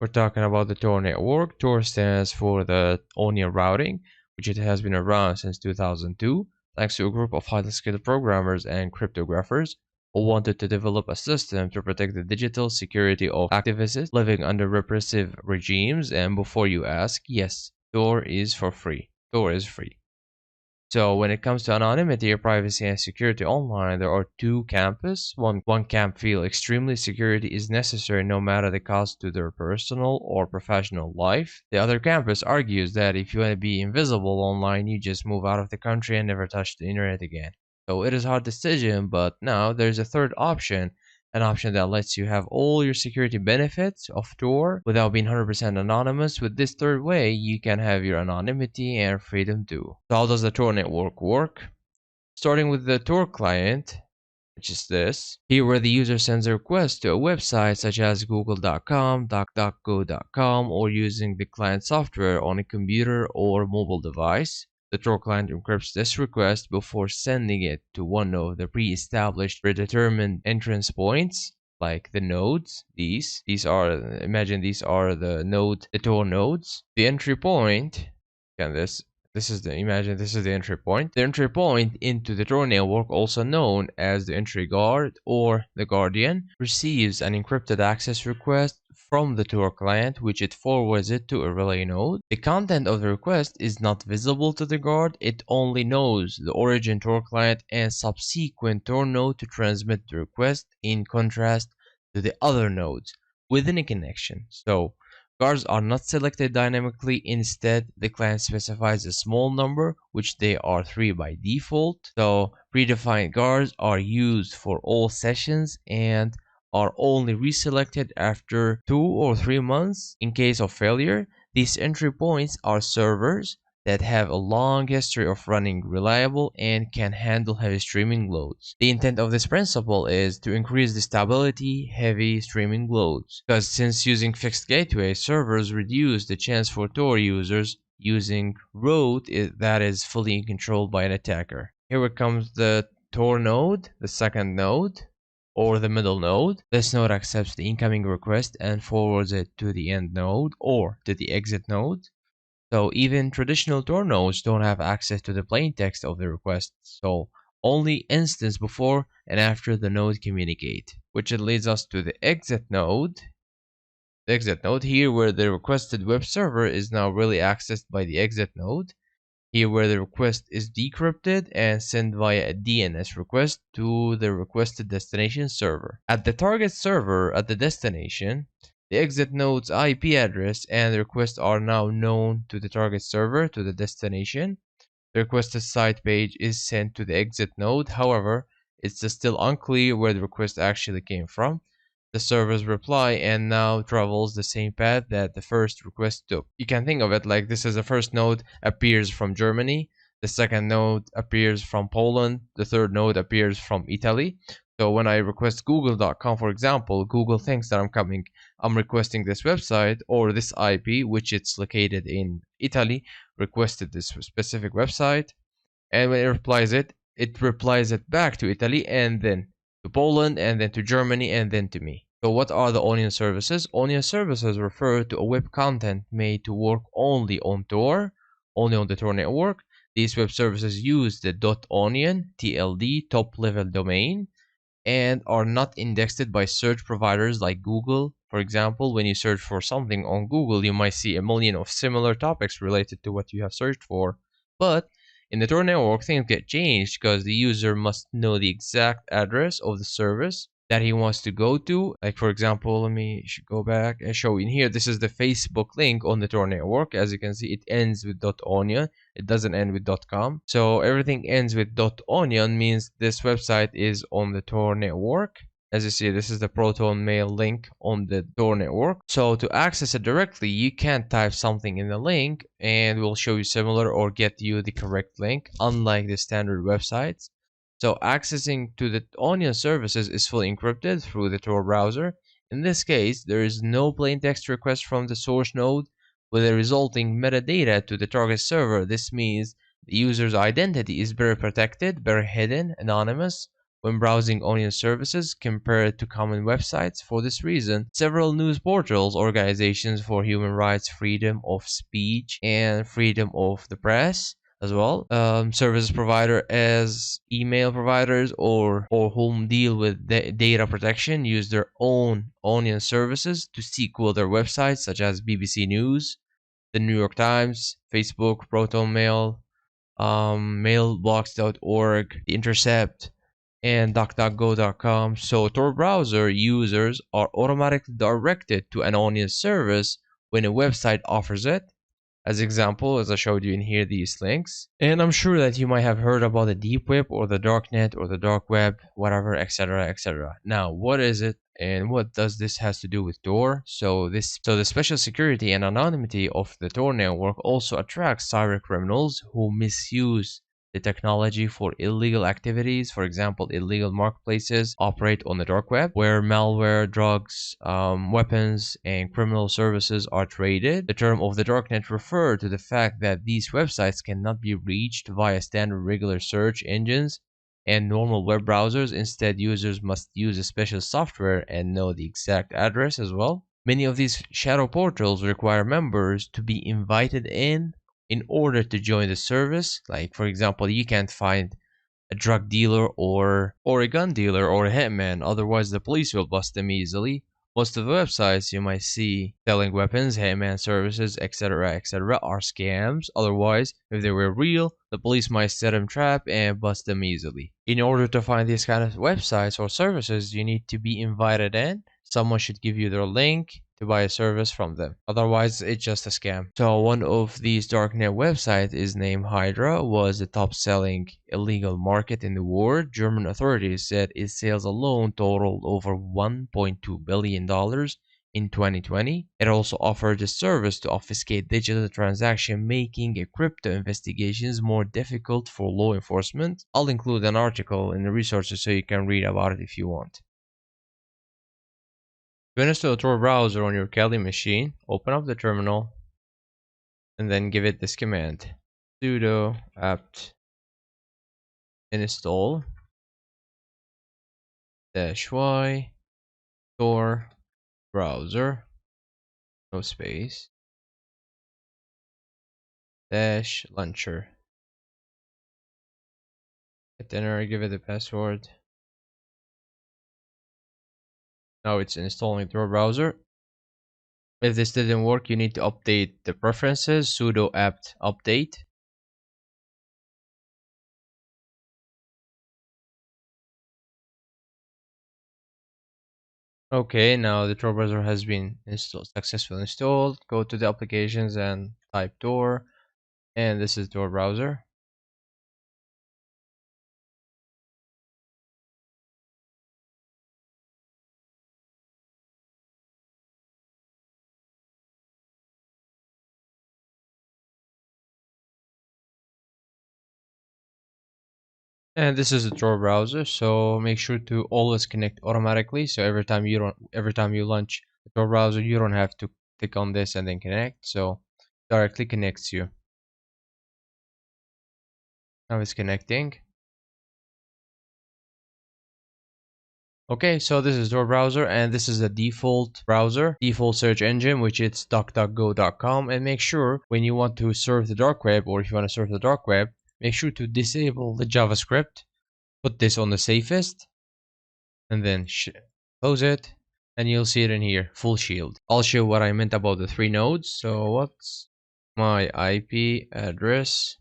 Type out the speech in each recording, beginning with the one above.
We're talking about the TOR network. TOR stands for the Onion routing, which it has been around since 2002, thanks to a group of highly skilled programmers and cryptographers who wanted to develop a system to protect the digital security of activists living under repressive regimes. And before you ask, yes, TOR is for free. TOR is free. So when it comes to anonymity, privacy, and security online, there are two camps. One camp feel extremely security is necessary no matter the cost to their personal or professional life. The other campus argues that if you want to be invisible online, you just move out of the country and never touch the internet again. So it is a hard decision, but now there's a third option, an option that lets you have all your security benefits of Tor without being 100% anonymous. With this third way, you can have your anonymity and freedom too. So how does the Tor network work? Starting with the Tor client, which is this. Here where the user sends a request to a website such as google.com, duckduckgo.com, or using the client software on a computer or mobile device. The Tor client encrypts this request before sending it to one of the pre-established predetermined entrance points, like the nodes. These are, imagine these are the Tor nodes. The entry point, this is the entry point. The entry point into the Tor network, also known as the entry guard or the guardian, receives an encrypted access request from the Tor client, which it forwards it to a relay node. The content of the request is not visible to the guard. It only knows the origin Tor client and subsequent Tor node to transmit the request, in contrast to the other nodes within a connection. So guards are not selected dynamically. Instead, the client specifies a small number, which they are 3 by default. So predefined guards are used for all sessions and are only reselected after 2 or 3 months. In case of failure, these entry points are servers that have a long history of running reliable and can handle heavy streaming loads. The intent of this principle is to increase the stability heavy streaming loads, because since using fixed gateway servers reduce the chance for Tor users using root that is fully controlled by an attacker. Here comes the Tor node, the second node, or the middle node. This node accepts the incoming request and forwards it to the end node or to the exit node. So even traditional Tor nodes don't have access to the plain text of the request, so only instance before and after the node communicate, which leads us to the exit node. The exit node, here where the requested web server is now really accessed by the exit node. Here where the request is decrypted and sent via a DNS request to the requested destination server. At the target server at the destination, the exit node's IP address and the request are now known to the target server to the destination. The requested site page is sent to the exit node. However, it's still unclear where the request actually came from. The server's reply and now travels the same path that the first request took. You can think of it like this is the first node appears from Germany, the second node appears from Poland, the third node appears from Italy. So when I request google.com, for example, Google thinks that I'm requesting this website or this IP, which it's located in Italy, requested this specific website. And when it replies it back to Italy and then to Poland and then to Germany and then to me. So what are the Onion services? Onion services refer to a web content made to work only on Tor, only on the Tor network. These web services use the .onion TLD top level domain and are not indexed by search providers like Google. For example, when you search for something on Google, you might see a million of similar topics related to what you have searched for. But in the Tor network, things get changed because the user must know the exact address of the service that he wants to go to. Like for example, let me go back and show in here. This is the Facebook link on the Tor network. As you can see, it ends with .onion. It doesn't end with .com. So everything ends with .onion means this website is on the Tor network. As you see, this is the Proton Mail link on the Tor network. So to access it directly, you can't type something in the link and we'll show you similar or get you the correct link, unlike the standard websites. So accessing to the Onion services is fully encrypted through the Tor browser. In this case, there is no plain text request from the source node with a resulting metadata to the target server. This means the user's identity is better protected, better hidden, anonymous when browsing Onion services compared to common websites. For this reason, several news portals, organizations for human rights, freedom of speech, and freedom of the press, as well, service provider as email providers or whom deal with data protection use their own Onion services to sequel their websites, such as BBC News, the New York Times, Facebook, Proton Mail, mailbox.org, The Intercept, and DuckDuckGo.com. So Tor browser users are automatically directed to an Onion service when a website offers it. As example, as I showed you in here, these links. And I'm sure that you might have heard about the deep web or the dark net or the dark web, whatever, etc., etc. Now, what is it and what does this has to do with Tor? So the special security and anonymity of the Tor network also attracts cyber criminals who misuse the technology for illegal activities. For example, illegal marketplaces operate on the dark web where malware, drugs, weapons, and criminal services are traded. The term of the darknet refers to the fact that these websites cannot be reached via standard regular search engines and normal web browsers. Instead, users must use a special software and know the exact address as well. Many of these shadow portals require members to be invited in order to join the service. Like, for example, you can't find a drug dealer or a gun dealer or a hitman, otherwise the police will bust them easily. Most of the websites you might see selling weapons, hitman services, etc., etc., are scams. Otherwise, if they were real, the police might set them trap and bust them easily. In order to find these kind of websites or services, you need to be invited in. Someone should give you their link to buy a service from them. Otherwise, it's just a scam. So one of these darknet websites is named Hydra, was the top selling illegal market in the world. German authorities said its sales alone totaled over $1.2 billion in 2020. It also offered a service to obfuscate digital transactions, making a crypto investigations more difficult for law enforcement. I'll include an article in the resources so you can read about it if you want. To install a Tor browser on your Kali machine, open up the terminal and then give it this command: sudo apt install -y Tor browser, no space, -launcher. Hit enter, give it a password. Now it's installing Tor browser. If this didn't work, you need to update the preferences, sudo apt update. Okay, now the Tor browser has been successfully installed. Go to the applications and type Tor, and this is Tor browser. And this is the Tor browser, so make sure to always connect automatically. So every time you launch the Tor browser, you don't have to click on this and then connect. So directly connects you. Now it's connecting. Okay, so this is Tor browser, and this is the default browser, default search engine, which is duckduckgo.com. And make sure when you want to surf the dark web, or if you want to surf the dark web, make sure to disable the JavaScript. Put this on the safest, and then close it, and you'll see it in here, full shield. I'll show what I meant about the 3 nodes. So what's my IP address?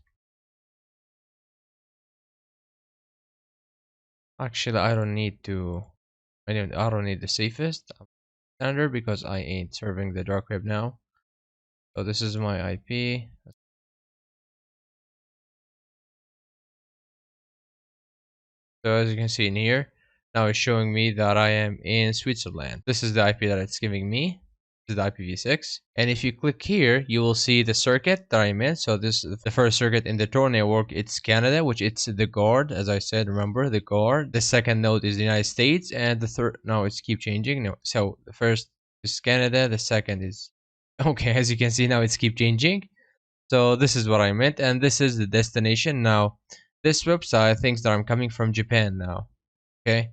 Actually, I don't need the safest standard because I ain't serving the dark web now. So this is my IP. So as you can see in here, now it's showing me that I am in Switzerland. This is the IP that it's giving me. This is the IPv6. And if you click here, you will see the circuit that I'm in. So this is the first circuit in the Tor network. It's Canada, which it's the guard, as I said, remember, the guard. The second node is the United States, and the third, no, it's keep changing. No, so the first is Canada, the second is, okay, as you can see now, it's keep changing. So this is what I meant, and this is the destination. Now, this website thinks that I'm coming from Japan now. Okay.